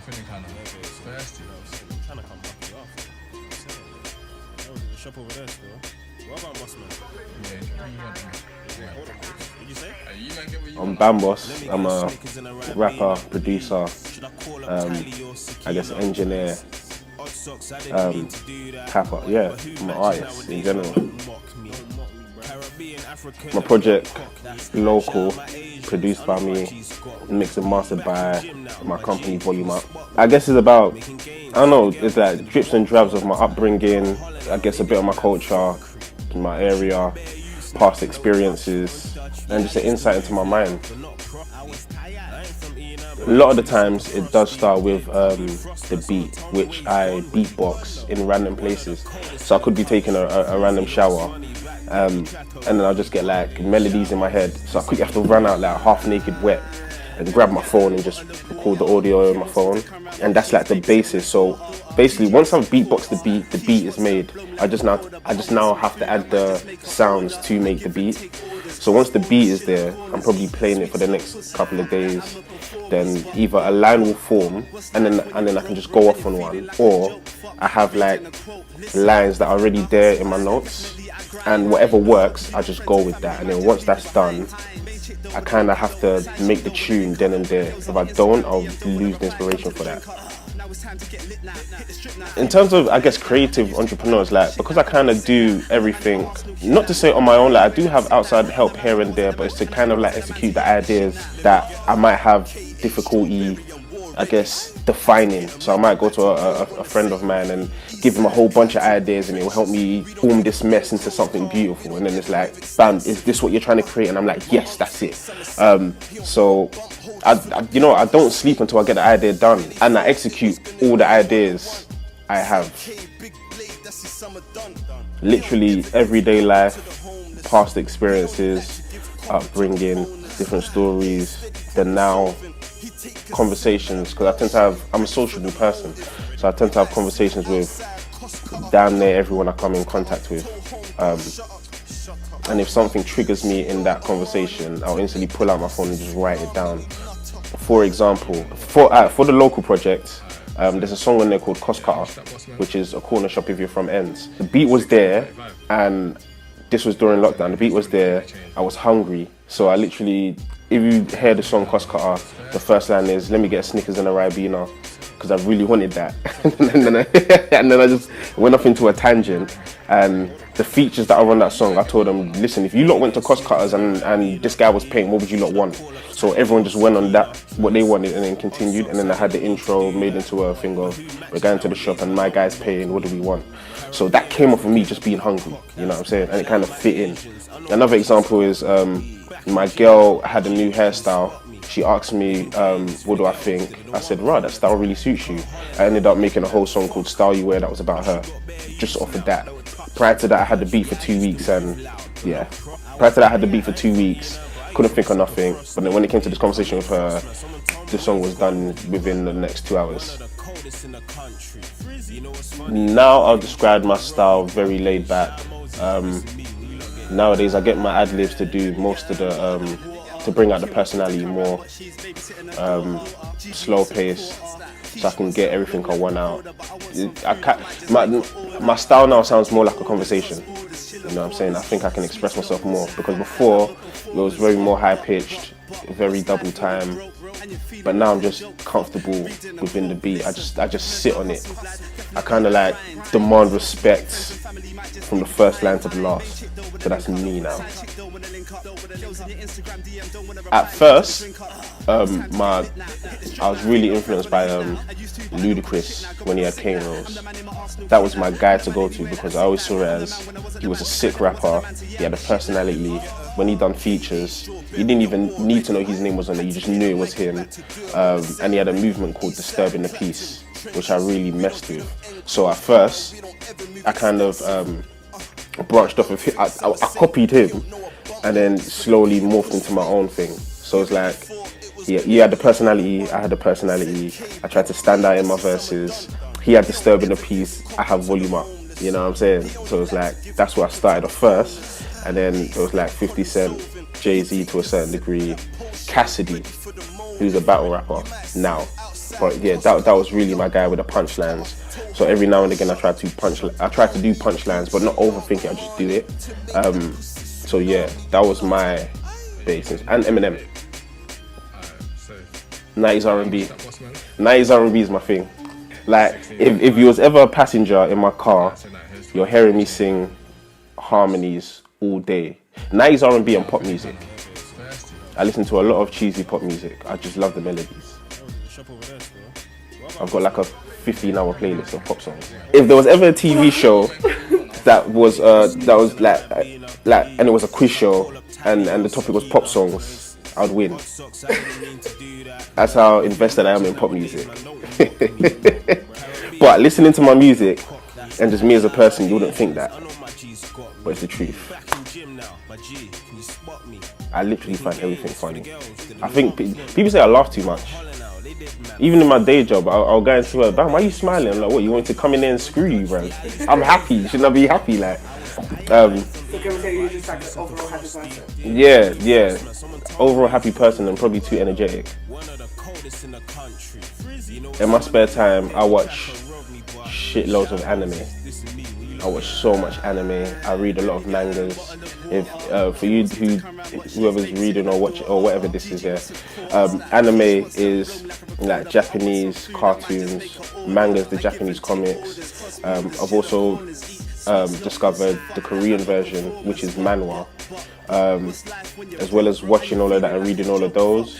feeling kind of thirsty. I'm trying to come back to you after. There's a shop over there still. What about Mossman? Yeah, Hold on, please. What'd you say? you man get what you I'm Bamboss. I'm a rapper, producer, I guess engineer, rapper. Yeah, I'm an artist in general. My project, Local, produced by me, mixed and mastered by my company, Volume Up. I guess it's about, I don't know, it's like drips and drabs of my upbringing, I guess a bit of my culture, my area, past experiences, and just an insight into my mind. A lot of the times it does start with the beat, which I beatbox in random places. So I could be taking a random shower, and then I'll just get like melodies in my head. So I quickly have to run out like half naked wet and grab my phone and just record the audio on my phone. And that's like the basis. So basically once I've beatboxed the beat is made. I just now have to add the sounds to make the beat. So once the beat is there, I'm probably playing it for the next couple of days. Then either a line will form and then I can just go off on one, or I have like lines that are already there in my notes, and whatever works, I just go with that. And then once that's done, I kind of have to make the tune then and there. If I don't, I'll lose the inspiration for that. In terms of, I guess, creative entrepreneurs, like, because I kind of do everything, not to say on my own, like I do have outside help here and there, but it's to kind of like execute the ideas that I might have difficulty, I guess, defining. So I might go to a friend of mine and give him a whole bunch of ideas, and it will help me form this mess into something beautiful. And then it's like, bam, is this what you're trying to create? And I'm like, yes, that's it. So I don't sleep until I get the idea done, and I execute all the ideas I have. Literally everyday life, past experiences, upbringing, different stories, then now conversations, because I'm a sociable person, so I tend to have conversations with damn near everyone I come in contact with. And if something triggers me in that conversation, I'll instantly pull out my phone and just write it down. For example, for the Local project, there's a song on there called Cost Cutter, which is a corner shop if you're from Ends. The beat was there, and this was during lockdown. The beat was there, I was hungry, so I literally, if you hear the song Cost Cutter, the first line is, let me get a Snickers and a Ribena, because I really wanted that. and then I just went off into a tangent, and the features that are on that song, I told them, listen, if you lot went to Cost Cutters and this guy was paying, what would you lot want? So everyone just went on that, what they wanted, and then continued. And then I had the intro made into a thing of, we're going to the shop and my guy's paying, what do we want? So that came off of me just being hungry, you know what I'm saying? And it kind of fit in. Another example is, my girl had a new hairstyle. She asked me, what do I think? I said, right, that style really suits you. I ended up making a whole song called Style You Wear that was about her, just off of that. Prior to that, I had the beat for 2 weeks, and yeah, couldn't think of nothing. But then when it came to this conversation with her, the song was done within the next 2 hours. Now I'll describe my style very laid back. Nowadays I get my ad-libs to do most of the, to bring out the personality more, slow pace, so I can get everything I want out. My style now sounds more like a conversation, you know what I'm saying? I think I can express myself more, because before it was very more high-pitched, very double time, but now I'm just comfortable within the beat. I just sit on it. I kind of like demand respect from the first line to the last. So that's me now. At first, I was really influenced by Ludacris when he had Cane Rolls. That was my guy to go to, because I always saw it as he was a sick rapper. He had a personality. When he done features, you didn't even need to know his name was on there. You just knew it was him. And he had a movement called Disturbing the Peace, which I really messed with. So at first, I kind of branched off of him. I copied him, and then slowly morphed into my own thing. So it's like, he had the personality, I had the personality. I tried to stand out in my verses. He had Disturbing the Peace, I have Volume Up. You know what I'm saying? So it's like, that's where I started off first. And then it was like 50 Cent, Jay-Z to a certain degree, Cassidy, who's a battle rapper now. But yeah, that was really my guy with the punchlines. So every now and again I try to do punchlines, but not overthink it, I just do it. So yeah, that was my basis. And Eminem. 90s R&B. 90s R&B is my thing. Like, if you was ever a passenger in my car, you're hearing me sing harmonies all day. 90s R&B and pop music. I listen to a lot of cheesy pop music. I just love the melodies. I've got like a 15-hour playlist of pop songs. If there was ever a TV show that was like, and it was a quiz show, and the topic was pop songs, I'd win. That's how invested I am in pop music. But listening to my music and just me as a person, you wouldn't think that. But it's the truth. I literally find everything funny. I think people say I laugh too much. Even in my day job, I'll go into her, "Bam, why are you smiling?" I'm like, "What, you want me to come in there and screw you, bro? I'm happy. Shouldn't I be happy?" Like, you're just like an overall happy person. Yeah. Overall happy person and probably too energetic. In my spare time, I watch shitloads of anime. I watch so much anime. I read a lot of mangas. If for you whoever's reading or watching or whatever this is, anime is like Japanese cartoons, mangas, the Japanese comics. I've also discovered the Korean version, which is manhwa. As well as watching all of that and reading all of those,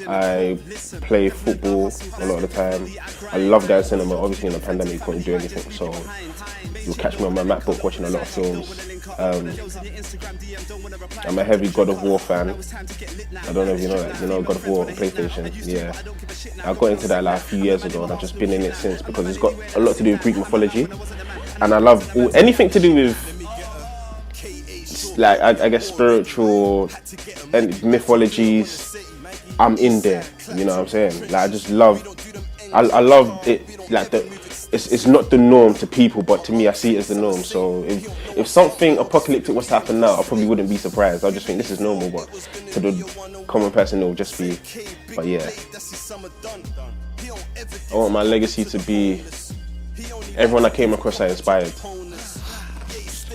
I play football a lot of the time. I love going to cinema. Obviously in the pandemic you couldn't do anything, so you'll catch me on my MacBook watching a lot of films. I'm a heavy God of War fan. I don't know if you know that. You know God of War on PlayStation? Yeah. I got into that like a few years ago and I've just been in it since because it's got a lot to do with Greek mythology. And I love anything to do with, like, I guess spiritual and mythologies. I'm in there, you know what I'm saying? Like, I just love, I love it. Like, it's not the norm to people, but to me, I see it as the norm. So if something apocalyptic was to happen now, I probably wouldn't be surprised. I'll just think this is normal, but to the common person, it'll just be. But yeah, I want my legacy to be everyone I came across I inspired.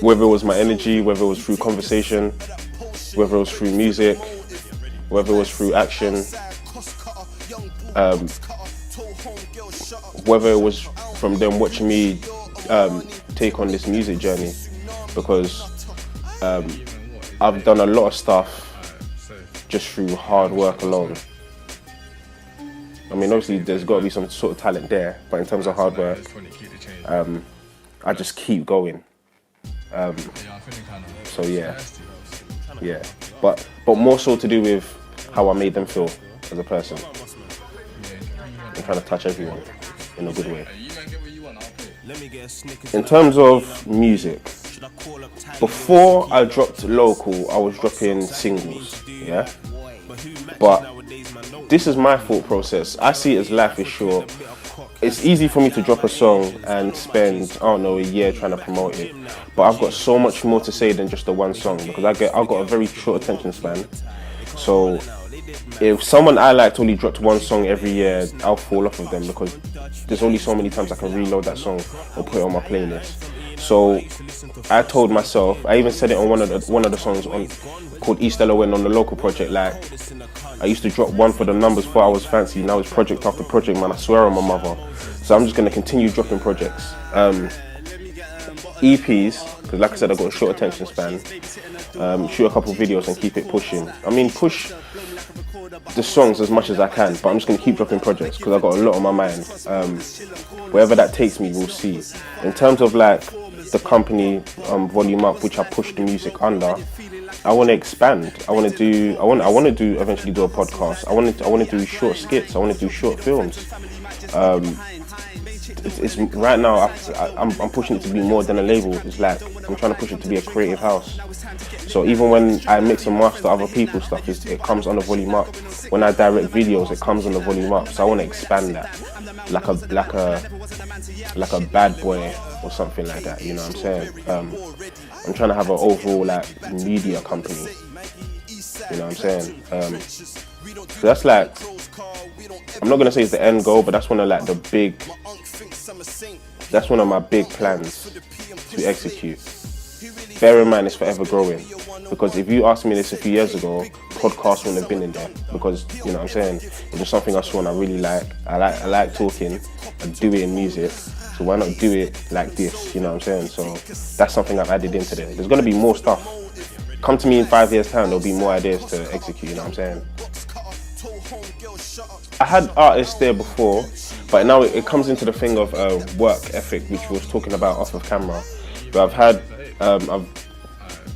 Whether it was my energy, whether it was through conversation, whether it was through music, whether it was through action, whether it was from them watching me take on this music journey, because I've done a lot of stuff just through hard work alone. I mean, obviously there's got to be some sort of talent there, but in terms of hard work, I just keep going. So yeah, but more so to do with how I made them feel as a person. I'm trying to touch everyone in a good way. In terms of music, before I dropped Local, I was dropping singles, yeah? But this is my thought process. I see it as life is short. It's easy for me to drop a song and spend, I don't know, a year trying to promote it. But I've got so much more to say than just the one song, because I've got a very short attention span. So if someone I liked only dropped one song every year, I'll fall off of them, because there's only so many times I can reload that song or put it on my playlist. So I told myself, I even said it on one of the songs called East Delaware on the Local project, like, I used to drop one for the numbers before I was fancy. Now it's project after project, man, I swear on my mother. So I'm just going to continue dropping projects. EPs, because like I said, I've got a short attention span. Shoot a couple videos and keep it pushing. I mean, push the songs as much as I can, but I'm just going to keep dropping projects because I've got a lot on my mind. Wherever that takes me, we'll see. In terms of like the company Volume Up, which I push the music under, I want to expand. I want to do eventually do a podcast. I want to do short skits. I want to do short films. It's right now I'm pushing it to be more than a label. It's like I'm trying to push it to be a creative house. So even when I mix and master other people's stuff, it comes on the Volume Up. When I direct videos, it comes on the Volume Up. So I want to expand that, like a bad boy or something like that. You know what I'm saying? I'm trying to have an overall like media company. You know what I'm saying? So that's like I'm not gonna say it's the end goal, but that's one of like the big. That's one of my big plans to execute. Bear in mind, it's forever growing. Because if you asked me this a few years ago, podcasts wouldn't have been in there. Because, you know what I'm saying, it's just something I saw and I really like. I like talking, I do it in music. So why not do it like this, you know what I'm saying? So that's something I've added into there. There's gonna be more stuff. Come to me in 5 years' time, there'll be more ideas to execute, you know what I'm saying? I had artists there before, but now it comes into the thing of work ethic, which we was talking about off of camera. But I've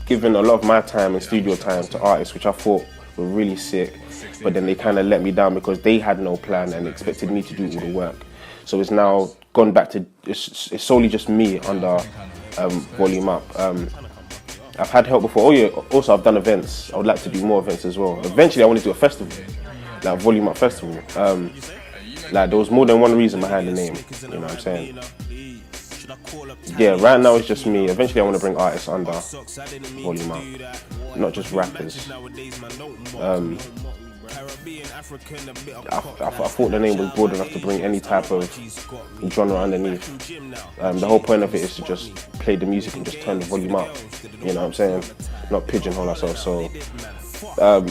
given a lot of my time and studio time to artists, which I thought were really sick, but then they kind of let me down because they had no plan and expected me to do all the work. So it's now gone back to, it's solely just me under Volume Up. I've had help before. Oh yeah, also I've done events. I would like to do more events as well. Eventually I want to do a festival, like Volume Up Festival. Like there was more than one reason behind the name, you know what I'm saying? Yeah, right now it's just me. Eventually I want to bring artists under Volume Up, not just rappers. I thought the name was broad enough to bring any type of genre underneath. The whole point of it is to just play the music and just turn the volume up, you know what I'm saying? Not pigeonhole ourselves. So I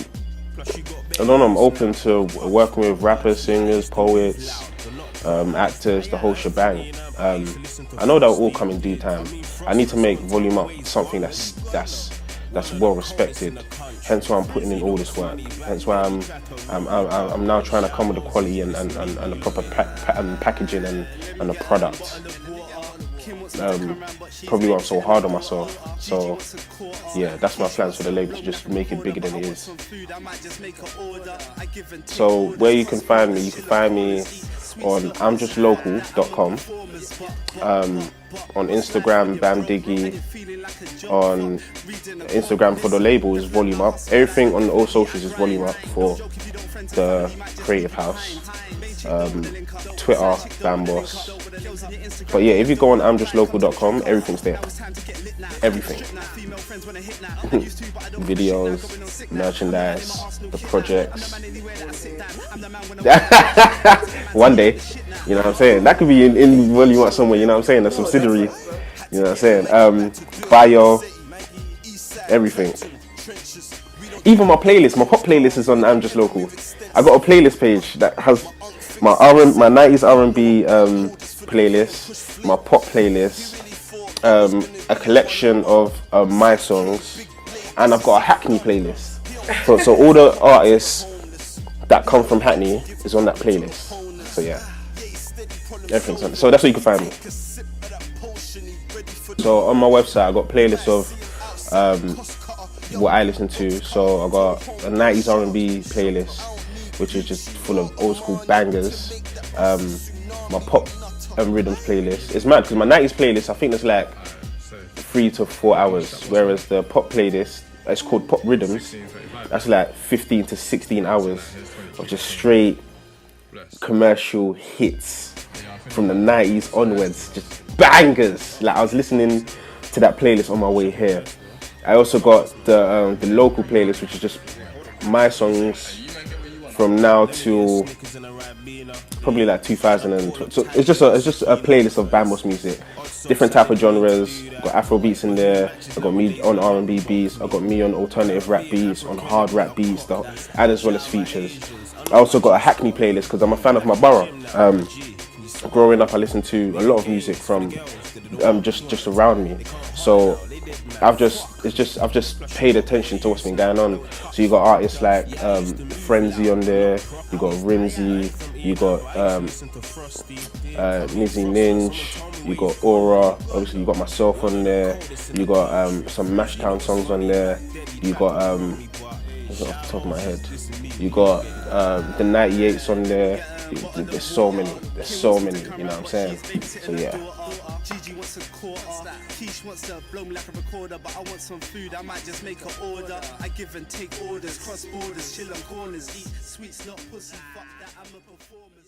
don't know, I'm open to working with rappers, singers, poets, actors, the whole shebang. I know that will all come in due time. I need to make Volume Up something that's well respected. Hence why I'm putting in all this work. Hence why I'm now trying to come with the quality and the proper packaging and the product. Probably why I'm so hard on myself. So yeah, that's my plans for the label, to just make it bigger than it is. So where you can find me on imjustlocal.com, on Instagram Bamdiggy, on Instagram for the label is Volume Up. Everything on all socials is Volume Up for the Creative House. Twitter Bamboss. But yeah, if you go on imjustlocal.com, everything's there. Everything. Videos, merchandise, the projects. One day, you know what I'm saying? That could be in Volume Up somewhere, you know what I'm saying? A subsidiary, you know what I'm saying? Bio, everything. Even my playlist, my pop playlist is on I'm Just Local. I got a playlist page that has my 90s R&B playlist, my pop playlist, a collection of my songs, and I've got a Hackney playlist. So all the artists that come from Hackney is on that playlist. So yeah, everything's on. So that's where you can find me. So on my website, I got playlists of what I listen to. So I got a 90s R&B playlist, which is just full of old school bangers. My pop and rhythms playlist. It's mad because my 90s playlist, I think it's like 3 to 4 hours, whereas the pop playlist, it's called Pop Rhythms, that's like 15 to 16 hours of just straight commercial hits from the 90s onwards, just bangers. Like I was listening to that playlist on my way here. I also got the local playlist, which is just my songs from now to probably like 2020. So it's just a playlist of Bamboss music, different type of genres. I've got Afro beats in there. I got me on R&B beats. I got me on alternative rap beats, on hard rap beats, and as well as features. I also got a Hackney playlist because I'm a fan of my borough. Growing up, I listened to a lot of music from just around me. So I've just paid attention to what's been going on. So you got artists like Frenzy on there, you got Rimsey, you got Nizzy Ninj, you got Aura, obviously you got myself on there, you got some Mashtown songs on there, you got off the top of my head, you got the 98s on there. There's so many, you know what I'm saying? So yeah. Gigi wants a quarter, Keish wants to blow me like a recorder, but I want some food, I might just make an order. I give and take orders, cross borders, chill on corners, eat sweets, not pussy, fuck that, I'm a performer.